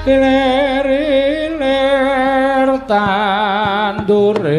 Lir tandure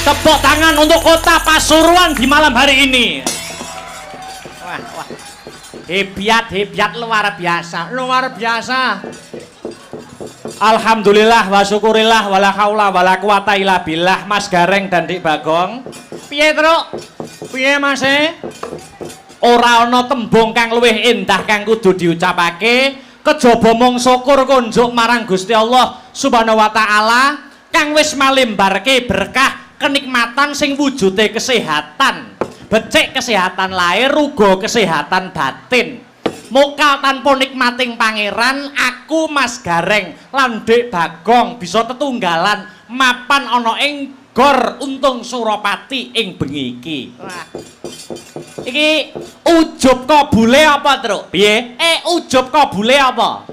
Tepuk tangan untuk kota Pasuruan di malam hari ini. Wah. Hebiat luar biasa. Alhamdulillah wa syukurillah wala haula wala quwata illa billah. Mas Gareng dan Dik Bagong. Piye, Truk? Piye, Mas? Ora ana tembung kang luwih endah kang kudu diucapake kejaba mung syukur kunjuk marang Gusti Allah Subhanahu wa taala kang wis malimbarke berkah kenikmatan sing wujude kesehatan. Becik kesehatan lahir, uga kesehatan batin. Mokal tanpa nikmating pangeran, aku Mas Gareng lan Dik Bagong bisa tetunggalan mapan ana ing Gor Untung Suropati ing bengi iki. Wah. Iki ujub kabule apa, Truk? Piye? Ujub kabule apa?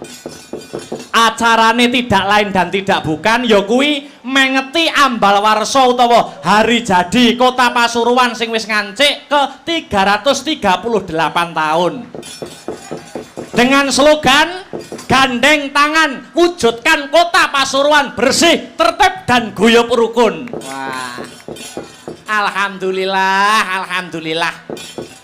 Acarane tidak lain dan tidak bukan ya kuwi mengeti ambal warsa utawa hari jadi Kota Pasuruan sing wis ngancik ke 338 tahun. Dengan slogan gandeng tangan wujudkan Kota Pasuruan bersih, tertib dan guyub rukun. Wah. Alhamdulillah, alhamdulillah.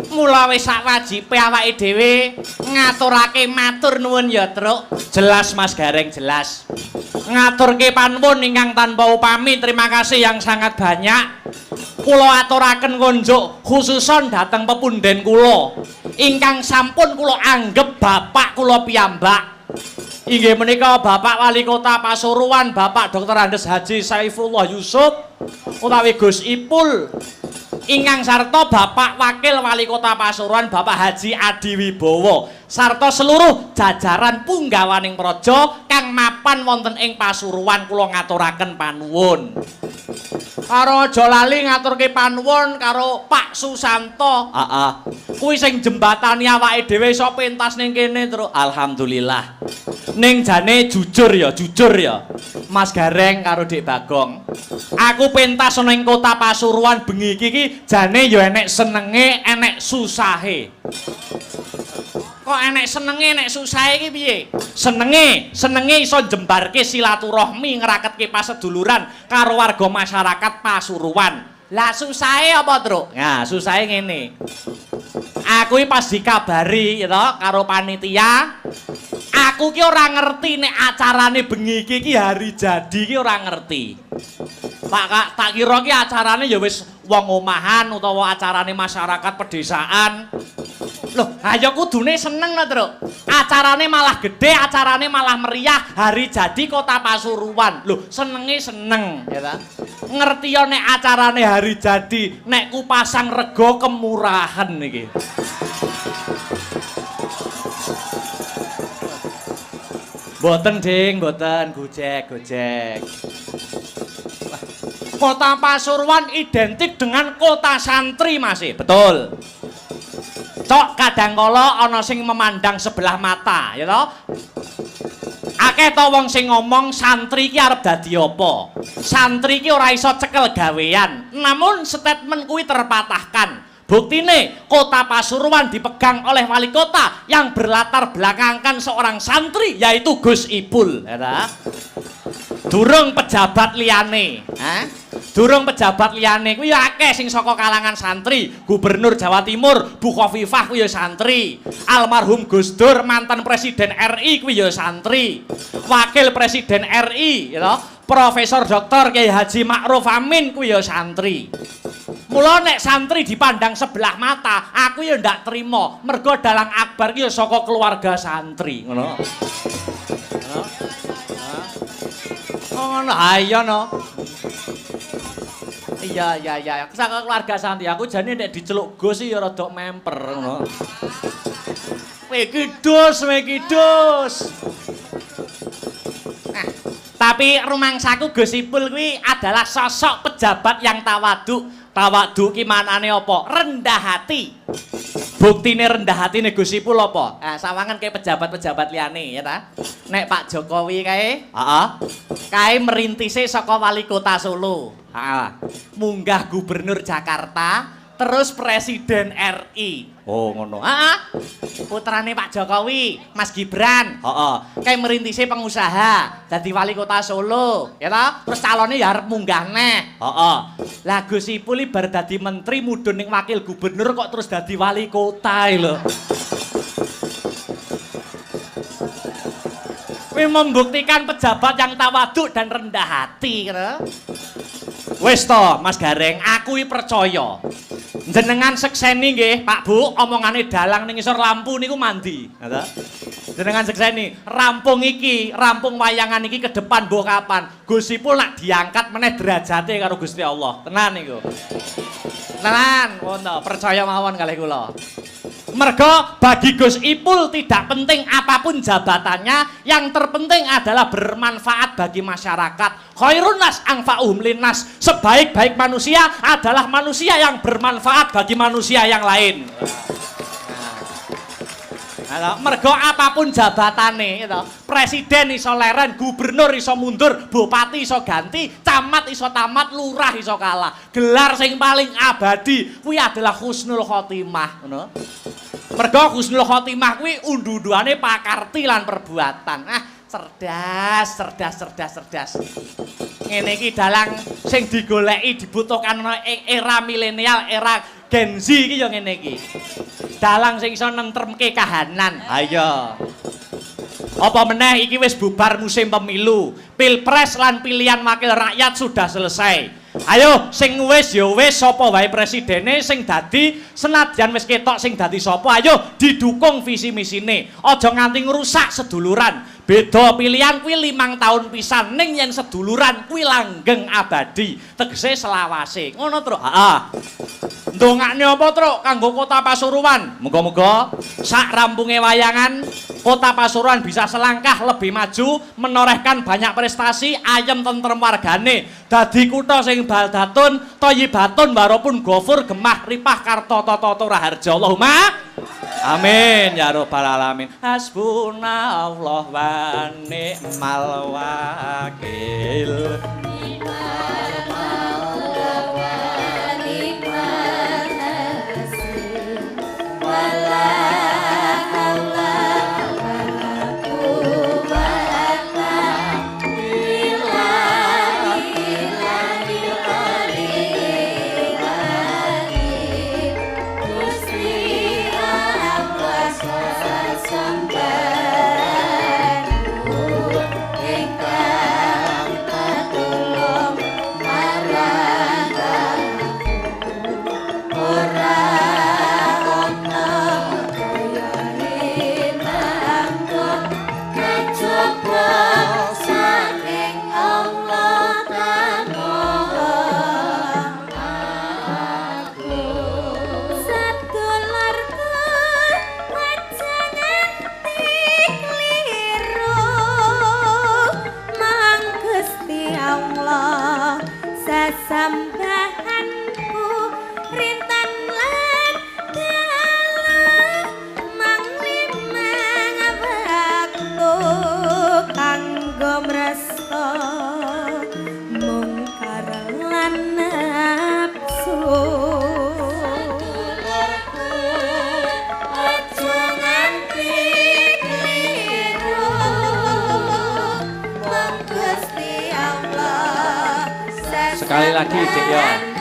Mula wis sak wajibe awake dhewe ngaturake matur nuwun ya, Truk. Jelas Mas Gareng, jelas. Ngaturke panuwun ingkang tanpa upami, terima kasih yang sangat banyak. Kula aturaken konjuk khususon dhateng pepunden kula ingkang sampun kula anggep bapak kula piyambak. Inggih menika Bapak Wali Kota Pasuruan, Bapak Dr. Andes Haji Saifullah Yusuf utawi Gus Ipul. Ingkang sarta Bapak Wakil Wali Kota Pasuruan Bapak Haji Adi Wibowo sarta seluruh jajaran punggawaning praja kang mapan wonten ing Pasuruan kula ngaturaken panuwun. Karo aja lali ngaturke panuwun karo Pak Susanto. Heeh. Kuwi sing jembatani awake dhewe iso pentas ning kene, Truk. Alhamdulillah. Ning jane jujur ya Mas Gareng karo Dik Bagong. Aku pentas ana ing Kota Pasuruan bengi iki jane ya enek senenge, enek susahe. Kok enek senenge, enek susahe iki piye? Senenge iso jembarke silaturahmi, ngraketke paseduluran karo warga masyarakat Pasuruan. Lah susahe apa, Truk? Nah, susahe ngene. Aku iki pas dikabari ya toh karo panitia. Aku ki ora ngerti nek acarane bengi iki hari jadi ki ora ngerti. Tak kira ki acarane ya wis wong omahan utawa acarane masyarakat pedesaan. Loh, ayo kudune seneng lho, Truk. Acarane malah gede, acarane malah meriah, hari jadi Kota Pasuruan. Loh, senenge seneng, ya ta? Ngerti ya nek acarane hari jadi, nek ku pasang rego kemurahan iki. Boten ding, boten gojek. Kota Pasuruan identik dengan kota santri masih, betul. Cok kadangkala ana sing memandang sebelah mata, ya toh? Akeh to wong sing ngomong santri ki arep dadi apa? Santri ki ora iso cekel gawean. Namun statement kuwi terpatahkan. Buktine Kota Pasuruan dipegang oleh wali kota yang berlatar belakangkan seorang santri yaitu Gus Ipul, ya toh? Durung pejabat liyane, Durung pejabat liyane kuwi akeh sing saka kalangan santri. Gubernur Jawa Timur Bu Khofifah kuwi ya santri. Almarhum Gus Dur mantan presiden RI kuwi ya santri. Wakil presiden RI ya toh, Profesor Dr. Kiai Haji Ma'ruf Amin kuwi ya santri. Mula nek santri dipandang sebelah mata, aku ya ndak trima. Mergo dalang akbar ki ya saka keluarga santri, ngono. Ngono, ayo no. Iya. Aku saka keluarga santri. Aku jane nek diceluk Gus ya rada memper ngono. Wekidus. Nah, tapi rumangsaku Gus Ipul kuwi adalah sosok pejabat yang tawaduk. Tawaduk ki manane apa? Rendah hati. Buktine rendah hatine Gus Ipul apa? Nah, sawangan kayak pejabat-pejabat liyane ya ta. Nek Pak Jokowi kae, kae merintise saka wali kota Solo. Munggah gubernur Jakarta, terus presiden RI. Oh, ngono. Putrane Pak Jokowi, Mas Gibran. Kae merintise pengusaha, dadi wali kota Solo, ya ta? Terus calone ya arep munggah neh. Lah Gus Ipul bar dadi menteri mudhun ning wakil gubernur kok terus dadi wali kota lho. Kuwi membuktikan pejabat yang tawaduk dan rendah hati, kira. Wis to, Mas Gareng, aku iki percaya. Jenengan sekseni nggih, Pak Bu, omongane dalang ning isor lampu niku mandi, ngono. Jenengan sekseni, rampung iki, rampung wayangan iki ke depan mbok kapan. Gus Ipul nak diangkat meneh derajate karo Gusti Allah. Tenan niku. Tenan, ngono, percaya mawon kalih kula. Mergo bagi Gus Ipul tidak penting apapun jabatannya, yang terpenting adalah bermanfaat bagi masyarakat. Khairun nas anfa'uhum linnas. Sebaik-baik manusia adalah manusia yang bermanfaat bagi manusia yang lain. Nah, mergo apapun jabatane, gitu. Presiden iso leren, gubernur iso mundur, bupati iso ganti, camat iso tamat, lurah iso kalah. Gelar sing paling abadi kuwi adalah husnul khotimah, ngono. Mergo husnul khotimah kuwi undu-unduane pakarti lan perbuatan. Cerdas. Ngene iki dalang sing digoleki dibutuhkan ana era milenial, era Gen Z iki ya ngene iki. Dalang sing iso nentremke kahanan. Ayo. Apa meneh iki wis bubar musim pemilu. Pilpres lan pilihan wakil rakyat sudah selesai. Ayo sing wis ya wis sapa wae presidene sing dadi senadyan wis ketok sing dadi sapa ayo didukung visi misine. Aja nganti ngrusak seduluran. Beda pilihan kuwi 5 tahun pisan ning yen seduluran kuwi langgeng abadi. Tegese selawase. Ngono, Truk. Heeh. Ndongakne apa, Truk? Kanggo Kota Pasuruan. Muga-muga sak rampunge wayangan Kota Pasuruan bisa selangkah lebih maju, menorehkan banyak prestasi, ayem tentrem wargane. Dadi kutha sing baldatun, thayyibatun warapun gofur gemah ripah karta tata raharja. Allahumma amin ya rabbal alamin. Hasbunallah wa ni'mal wakil. Sambahanku rintan lan dalah manglimang waktu kanggo mresta mungkar lan nafsu. Aja nganti kliru mong Gusti Allah. Sekali lagi, Dik ya.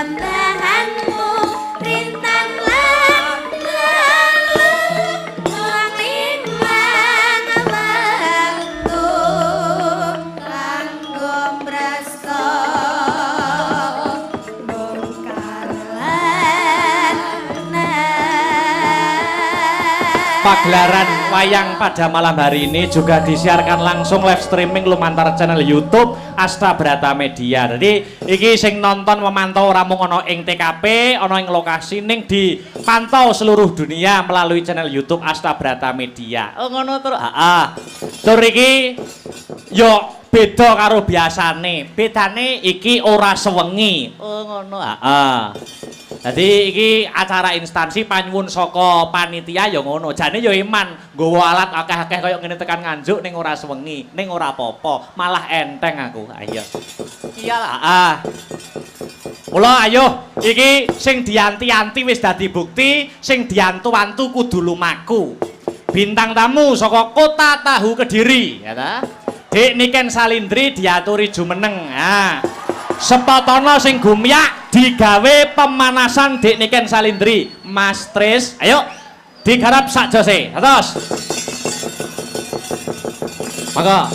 tambahanmu rintan lan tuang limang waktu kanggo mrasta bongkar Pagelaran wayang pada malam hari ini juga disiarkan langsung live streaming lumantar channel YouTube Asta Brata Media. Jadi iki sing nonton memantau ora mung ana ing TKP, ana ing lokasi ning dipantau seluruh dunia melalui channel YouTube Asta Brata Media. Oh ngono terus. Heeh. Tur iki yo beda karo biasane. Bedane iki ora sewengi. Oh ngono. Heeh. Jadi iki acara instansi panyuwun saka panitia ya ngono. Jane ya iman nggawa alat akeh-akeh kaya ngene tekan nganjuk ning ora sewengi, ning ora apa-apa, malah enteng aku. Ayo. Iyalah. Mula ayo iki sing dianti-anti wis dadi bukti, sing diantu-antu kudu lumaku. Bintang tamu saka Kota Tahu Kediri, ya ta? Dik Niken Salindri diaturi jumeneng. Nah, Sepotono sing gumyak digawe pemanasan Dik Niken Salindri. Mas Tris, ayo digarap sak jose. Terus. Maka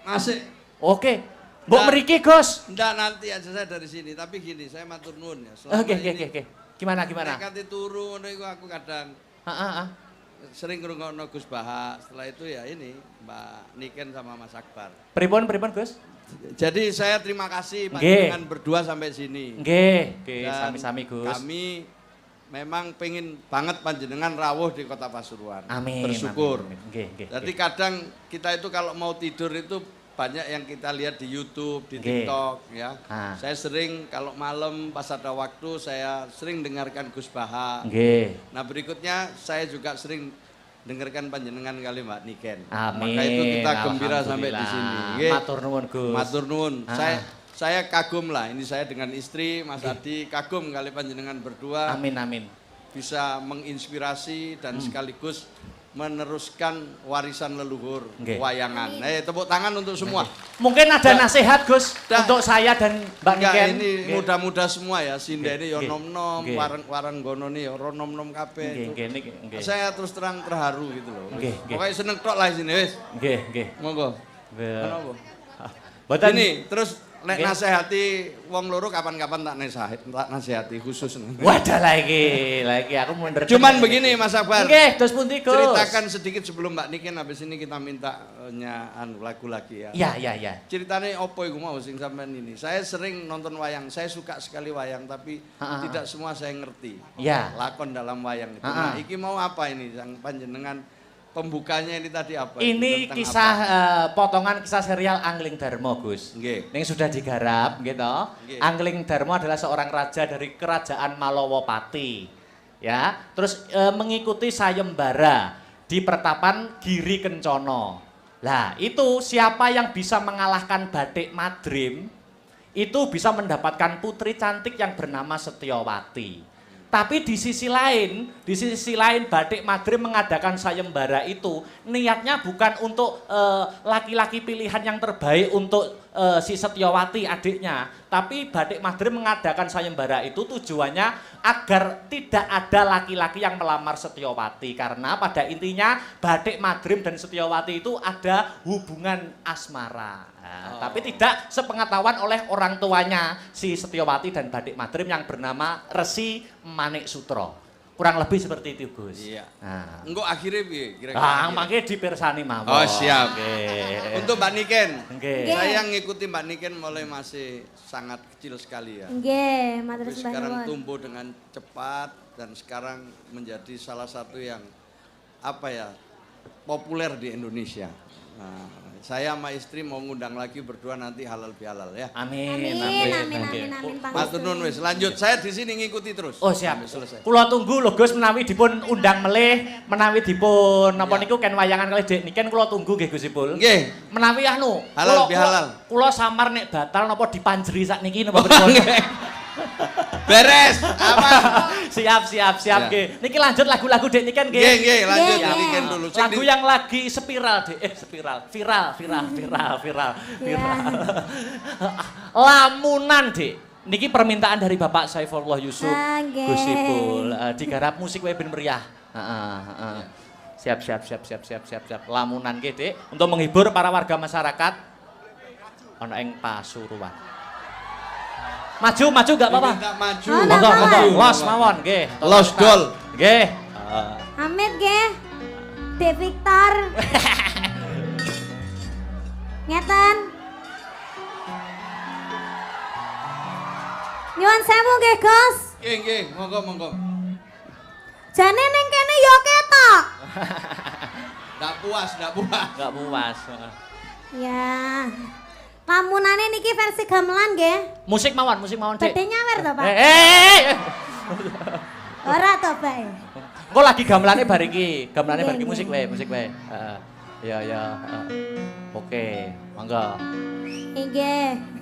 Masih. oke. Mbok mriki, Gus. Enggak, nanti aja saya dari sini, tapi gini, saya matur nuwun ya. Oke. Gimana? Nek turu ngono iku aku kadang sering ngrungokno Gus Baha. Setelah itu ya ini Mbak Niken sama Mas Akbar. Pripun, Gus? Jadi saya terima kasih panjenengan berdua sampai sini. Nggih, Dan sami-sami, Gus. Kami memang pengen banget panjenengan rawuh di Kota Pasuruan. Amin. Bersyukur. Amin, amin. Nggih. Jadi kadang kita itu kalau mau tidur itu banyak yang kita lihat di YouTube, di TikTok ya. Saya sering kalau malam pas ada waktu saya sering dengarkan Gus Baha. Nah berikutnya saya juga sering dengarkan panjenengan kali Mbak Niken. Amin. Maka itu kita gembira sampai di sini. Matur nuwun Gus. Matur nuwun. Saya kagum lah, ini saya dengan istri Mas Adi kagum kali panjenengan berdua. Amin amin. Bisa menginspirasi dan sekaligus meneruskan warisan leluhur wayangan. Tepuk tangan untuk semua. Mungkin ada nasihat Gus untuk saya dan Mbak Niken. Ini muda-muda semua ya, Sindene yo nom-nom, warang gono nih yo nom-nom kabeh. Saya terus terang terharu gitu loh. Pokoknya seneng tok lah sini wis. Nggih. Monggo. Kenapa? Boten ini terus nek nasihati wong loro kapan-kapan tak nasihati khusus. Wadah lagi aku mundur. Cuman begini Mas Akbar. Nggih, terus pundi Gus? Ceritakan sedikit sebelum Mbak Niken habis ini kita minta lagu lagi ya. Iya. Ceritanya opo iku mau sing sampean ini. Saya sering nonton wayang, saya suka sekali wayang tapi tidak semua saya ngerti. Iya. Lakon dalam wayang itu. Nah, iki mau apa ini yang panjenengan pembukanya ini tadi apa? Ini kisah potongan kisah serial Angling Darmo Gus. Yang sudah digarap gitu. Angling Darmo adalah seorang raja dari kerajaan Malowopati. Ya, terus mengikuti sayembara di pertapan Giri Kencono. Lah, itu siapa yang bisa mengalahkan Bathik Madrim itu bisa mendapatkan putri cantik yang bernama Setyowati. Tapi di sisi lain Bathik Madrim mengadakan sayembara itu niatnya bukan untuk laki-laki pilihan yang terbaik untuk si Setyowati adiknya. Tapi Bathik Madrim mengadakan sayembara itu tujuannya agar tidak ada laki-laki yang melamar Setyowati. Karena pada intinya Bathik Madrim dan Setyowati itu ada hubungan asmara. Tapi tidak sepengetahuan oleh orang tuanya si Setyowati dan Bathik Madrim yang bernama Resi Manik Sutro. Kurang lebih seperti itu Gus. Iya. Engko akhirnya piye kira-kira? Mangke dipirsani mawon. Oh siap. Untuk Mbak Niken. Saya ngikuti Mbak Niken mulai masih sangat kecil sekali ya. Nggih, matur sembah nuwun. Sekarang tumbuh dengan cepat dan sekarang menjadi salah satu yang populer di Indonesia. Nah, saya sama istri mau ngundang lagi berdua nanti halal bihalal ya. Amin. Matur nuwun wis, lanjut. Saya di sini ngikuti terus. Oh siap. Kula tunggu lho Gus menawi dipun undang melih, menawi dipun napa niku ken wayangan kali Dek Niken kula tunggu nggih Gusipul. Nggih. Menawi halal bihalal. Kula samar nek batal napa dipanjeri sakniki napa pripun? Beres, aman. Siap nggih. Niki lanjut lagu-lagu Dek Niken nggih. Nggih, lanjut Dek Niken dulu. Lagu yang lagi spiral Dek. Viral. Lamunan Dek. Niki permintaan dari Bapak Saifullah Yusuf Gusipul. Digarap musik wae ben meriah. Siap. Lamunan nggih Dek untuk menghibur para warga masyarakat ana ing Pasuruan. Maju gak apa-apa. Maju. Monggo. Los mawon nggih. Los dol. Nggih. Amit nggih. Dek Victor. Ngeten. Nyuwun sewu nggih, Gus. Nggih, monggo. Jane ning kene yo ketok. Ndak puas. Ya. Lamunane niki versi gamelan nggih. Musik mawon Dek. Badhe nyawer to, Pak? Ora to, Pak. Engko lagi gamelane bar iki. Musik wae. Ya. Oke, monggo. Nggih.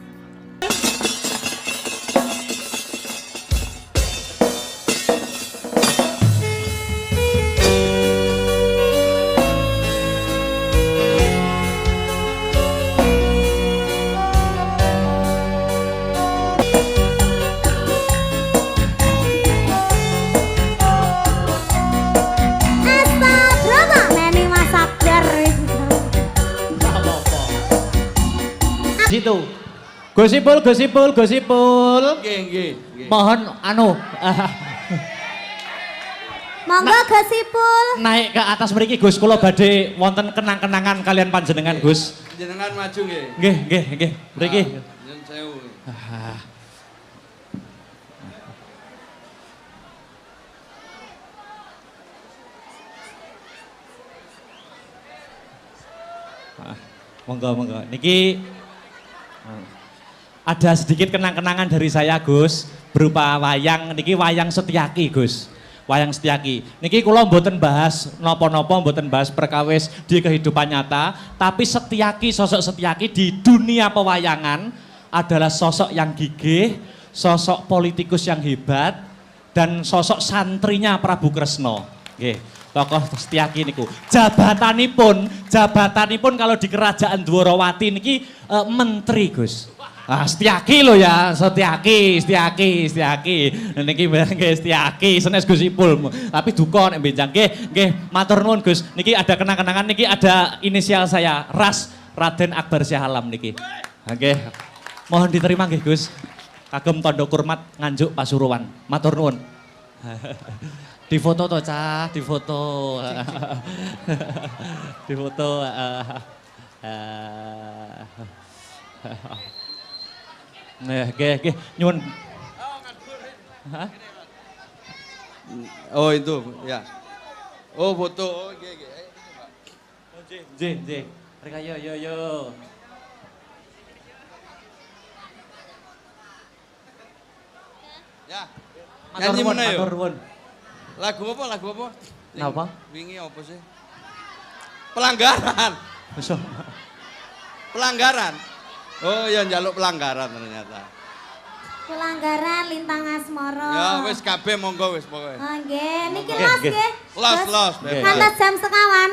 Situ. Gosipul. Nggih. Mohon Monggo Gosipul. naik ke atas mriki Gus, kula badhe wonten kenang-kenangan kalian panjenengan Gus. Jenengan maju nggih. Nggih. Mriki. Nyun sewu. Monggo. Niki ada sedikit kenang-kenangan dari saya Gus, berupa wayang, niki wayang Setyaki Gus. Wayang Setyaki. Niki kula mboten bahas napa-napa, mboten bahas perkawis di kehidupan nyata, tapi Setyaki, sosok Setyaki di dunia pewayangan adalah sosok yang gigih, sosok politikus yang hebat, dan sosok santrinya Prabu Kresna. Nggih, tokoh Setyaki niku. Jabatanipun kalau di Kerajaan Dwarawati niki menteri Gus. Ah, Setyaki lho ya, Setyaki. Niki nggih Setyaki, sanes Gus Ipul. Tapi duka nek benjang nggih, matur nuwun Gus. Niki ada kenang-kenangan niki ada inisial saya, Ras Raden Akbar Syah Alam niki. Nggih. Mohon diterima nggih Gus. Kagem tandha kurmat nganjuk Pasuruan. Matur nuwun. Difoto to Cah, difoto. Difoto. Nggih, nyuwun. Oh itu, ya. Oh foto, oh nggih. Nggih. Mereka yo. Ya. Nyanyi mana yo? Lagu apa? Napa? Wingi apa sih? Pelanggaran. Pelanggaran. Oh ya njaluk pelanggaran ternyata. Pelanggaran Lintang Asmara. Ya wis kabeh monggo wis pokoke. Oh nggih, niki los nggih. Los. Ngantos jam sekawan.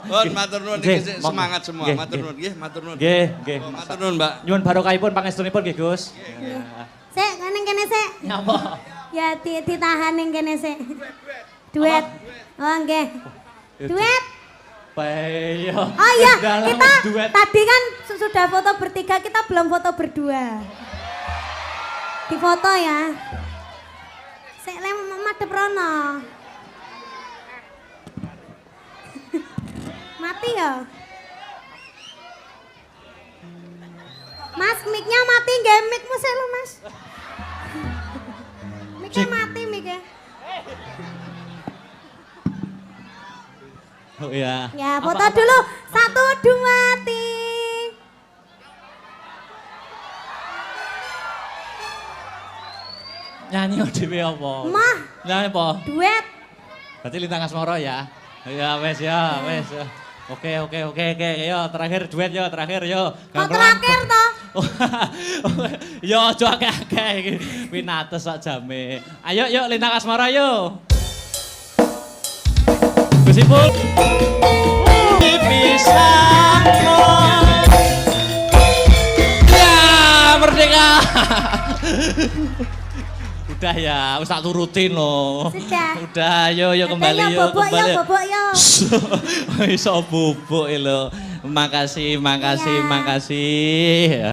Pun matur nuwun iki semangat semua. Matur nuwun nggih, matur nuwun. Nggih. Matur nuwun, Mbak. Nyuwun barokahipun pangestunipun nggih Gus. Sik, ning kene sik. Napa? Ya ditahan ning kene sik. Duet. Oh nggih. Duet. Bayo. Oh iya, kita tadi kan sudah foto bertiga, kita belum foto berdua. Di foto ya. Sik lem madhep rono. Mati ya? Mas, mic-nya mati nggih, mic-mu sik lho, Mas. Mic-nya mati, mic-nya. Oh iya. Ya, foto dulu. 1, 2, 3. Nyanyi dhewe apa? Mah. Nyanyi apa? Duet. Berarti Lintang Asmara ya. Ya wes. Oke. Yo terakhir duet yo, terakhir yo. Kok terakhir toh? Yo aja akeh-akeh iki. Pinates sak jame. Ayo Lintang Asmara yo. Gus Ipul. Pisangmu. Ya, merdeka. Udah ya, wis tak turutin loh. Sudah. Udah, yo kembali yo. Bobok yo. Iso bubuk lho. Makasih.